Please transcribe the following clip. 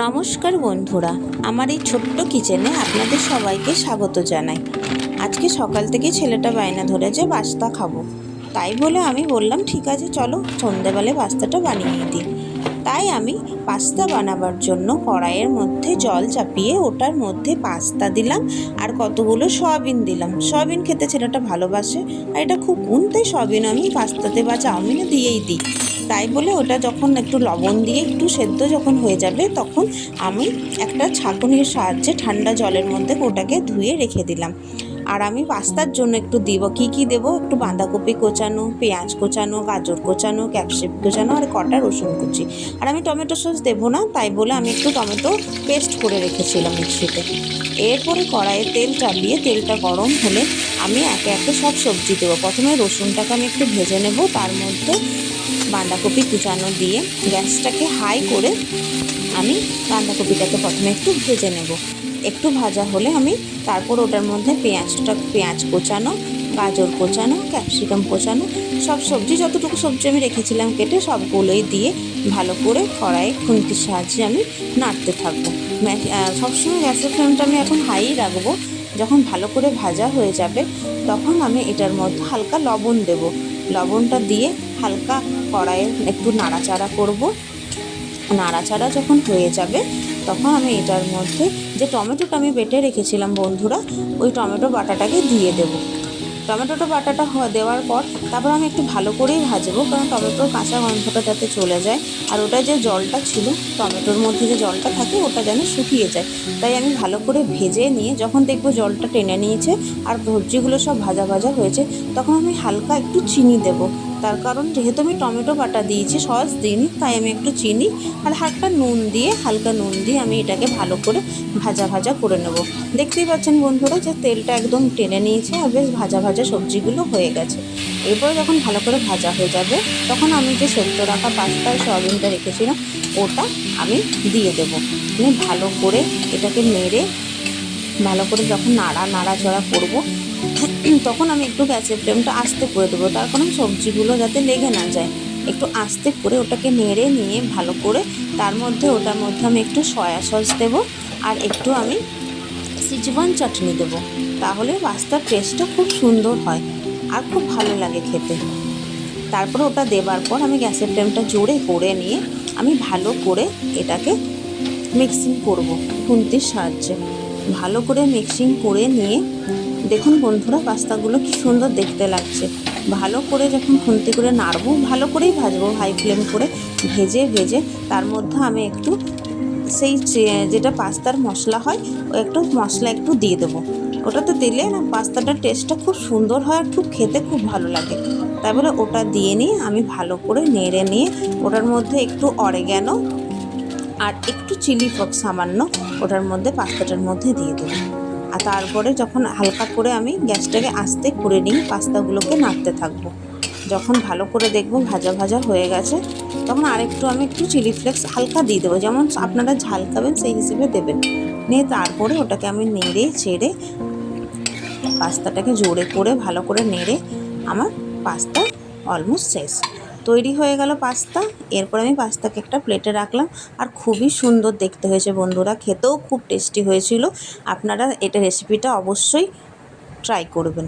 নমস্কার বন্ধুরা, আমার এই ছোট্ট কিচেনে আপনাদের সবাইকে স্বাগত জানাই। আজকে সকাল থেকে ছেলেটা বায়না ধরেছে পাস্তা খাবো, তাই বলে আমি বললাম ঠিক আছে চলো সন্ধেবেলায় পাস্তাটা বানিয়ে দিই। তাই আমি পাস্তা বানাবার জন্য কড়াইয়ের মধ্যে জল চাপিয়ে ওটার মধ্যে পাস্তা দিলাম আর কতগুলো সয়াবিন দিলাম। সয়াবিন খেতে ছেলেটা ভালোবাসে আর এটা খুব তাই সয়াবিন আমি পাস্তাতে বা চাউমিনে দিয়েই দিই। তাই বলে ওটা যখন একটু লবণ দিয়ে একটু সেদ্ধ যখন হয়ে যাবে তখন আমি একটা ছাঁকুনির সাহায্যে ঠান্ডা জলের মধ্যে ওটাকে ধুয়ে রেখে দিলাম। আর আমি পাস্তার জন্য একটু দিব কি দেবো, একটু বাঁধাকপি কোচানো, পেঁয়াজ কোচানো, গাজর কোচানো, ক্যাপসিকাম কোচানো আর কটা রসুন কুচি। আর আমি টমেটো সস দেবো না, তাই বলে আমি একটু টমেটো পেস্ট করে রেখেছিলাম মিক্সিতে। এরপরে কড়াইয়ে তেল চাপিয়ে তেলটা গরম হলে আমি একে একে সব সবজি দেবো। প্রথমে রসুনটাকে আমি একটু ভেজে নেব, তার মধ্যে বাঁধাকপি কুচানো দিয়ে গ্যাসটাকে হাই করে আমি বাঁধাকপিটাকে প্রথমে একটু ভেজে নেব। একটু ভাজা হলে আমি তারপর ওটার মধ্যে পেঁয়াজ কোচানো, গাজর কোচানো, ক্যাপসিকাম কোচানো সব সবজি যতটুকু সবজি আমি রেখেছিলাম কেটে সবগুলোই দিয়ে ভালো করে কড়াইয়ে খুন্তির সাহায্যে আমি নাড়তে থাকবো। সবসময় গ্যাসের ফ্লেমটা আমি এখন হাই রাখবো। যখন ভালো করে ভাজা হয়ে যাবে তখন আমি এটার মধ্যে হালকা লবণ দেব। লবণটা দিয়ে হালকা কড়াইয়ে একটু নাড়াচাড়া করব। নাড়াচাড়া যখন হয়ে যাবে তখন আমি এটার মধ্যে যে টমেটোটা আমি বেটে রেখেছিলাম বন্ধুরা, ওই টমেটো বাটাটাকে দিয়ে দেবো। টমেটোটা বাটাটা দেওয়ার পর তারপর আমি একটু ভালো করেই ভাজবো, কারণ টমেটোর কাঁচা গন্ধটা যাতে চলে যায় আর ওটা যে জলটা ছিল টমেটোর মধ্যে যে জলটা থাকে ওটা যেন শুকিয়ে যায়। তাই আমি ভালো করে ভেজে নিয়ে যখন দেখবো জলটা টেনে নিয়েছে আর সবজিগুলো সব ভাজা ভাজা হয়েছে তখন আমি হালকা একটু চিনি দেবো। তার কারণ যেহেতু আমি টমেটো বাটা দিয়েছি, সস দিইনি, তাই আমি একটু চিনি আর হালকা নুন দিয়ে আমি এটাকে ভালো করে ভাজা করে নেব। দেখতেই পাচ্ছেন বন্ধুরা যে তেলটা একদম টেনে নিয়েছে আর বেশ ভাজা সবজিগুলো হয়ে গেছে। এরপরে যখন ভালো করে ভাজা হয়ে যাবে তখন আমি যে সেদ্ধ রাখা পাস্তার সয়াবিনটা রেখেছিলাম ওটা আমি দিয়ে দেবো। আমি ভালো করে এটাকে নেড়ে ভালো করে যখন নাড়াচড়া করবো তখন আমি একটু গ্যাসের ফ্লেমটা আস্তে করে দেবো, তার কারণ সবজিগুলো যাতে লেগে না যায়। একটু আস্তে করে ওটাকে নেড়ে নিয়ে ভালো করে ওটার মধ্যে আমি একটু সয়া সস দেবো আর একটু আমি সিজওয়ান চাটনি দেবো। তাহলে পাস্তার টেস্টটা খুব সুন্দর হয় আর খুব ভালো লাগে খেতে। তারপরে ওটা দেবার পর আমি গ্যাসের ফ্লেমটা জোরে করে নিয়ে আমি ভালো করে এটাকে মিক্সিং করব খুন্তির সাহায্যে। ভালো করে মিক্সিং করে নিয়ে দেখুন বন্ধুরা পাস্তাগুলো কি সুন্দর দেখতে লাগছে। ভালো করে যখন খুন্তি করে নাড়বো, ভালো করেই ভাজবো হাই ফ্লেম করে ভেজে তার মধ্যে আমি একটু সেই যেটা পাস্তার মশলা হয় একটু মশলা একটু দিয়ে দেবো। ওটাতে দিলে না পাস্তাটার টেস্টটা খুব সুন্দর হয় আর খুব খেতে খুব ভালো লাগে। তারপরে ওটা দিয়ে নিয়ে আমি ভালো করে নেড়ে নিয়ে ওটার মধ্যে একটু অরিগ্যানো আর একটু চিলি ফ্লেক্স সামান্য ওটার মধ্যে পাস্তাটার মধ্যে দিয়ে দেবো। আর তারপরে যখন হালকা করে আমি গ্যাসটাকে আস্তে করে নিয়ে পাস্তাগুলোকে নাড়তে থাকবো। যখন ভালো করে দেখবো ভাজা হয়ে গেছে তখন আমি একটু চিলি ফ্লেক্স হালকা দিয়ে দেবো, যেমন আপনারা ঝাল খাবেন সেই হিসেবে দেবেন। নিয়ে তারপরে ওটাকে আমি নেড়ে চেড়ে পাস্তাটাকে জোরে করে ভালো করে নেড়ে আমার পাস্তা অলমোস্ট শেষ, তৈরি হয়ে গেল পাস্তা। এরপর আমি পাস্তাকে একটা প্লেটে রাখলাম আর খুবই সুন্দর দেখতে হয়েছে বন্ধুরা, খেতেও খুব টেস্টি হয়েছিল। আপনারা এটা রেসিপিটা অবশ্যই ট্রাই করবেন।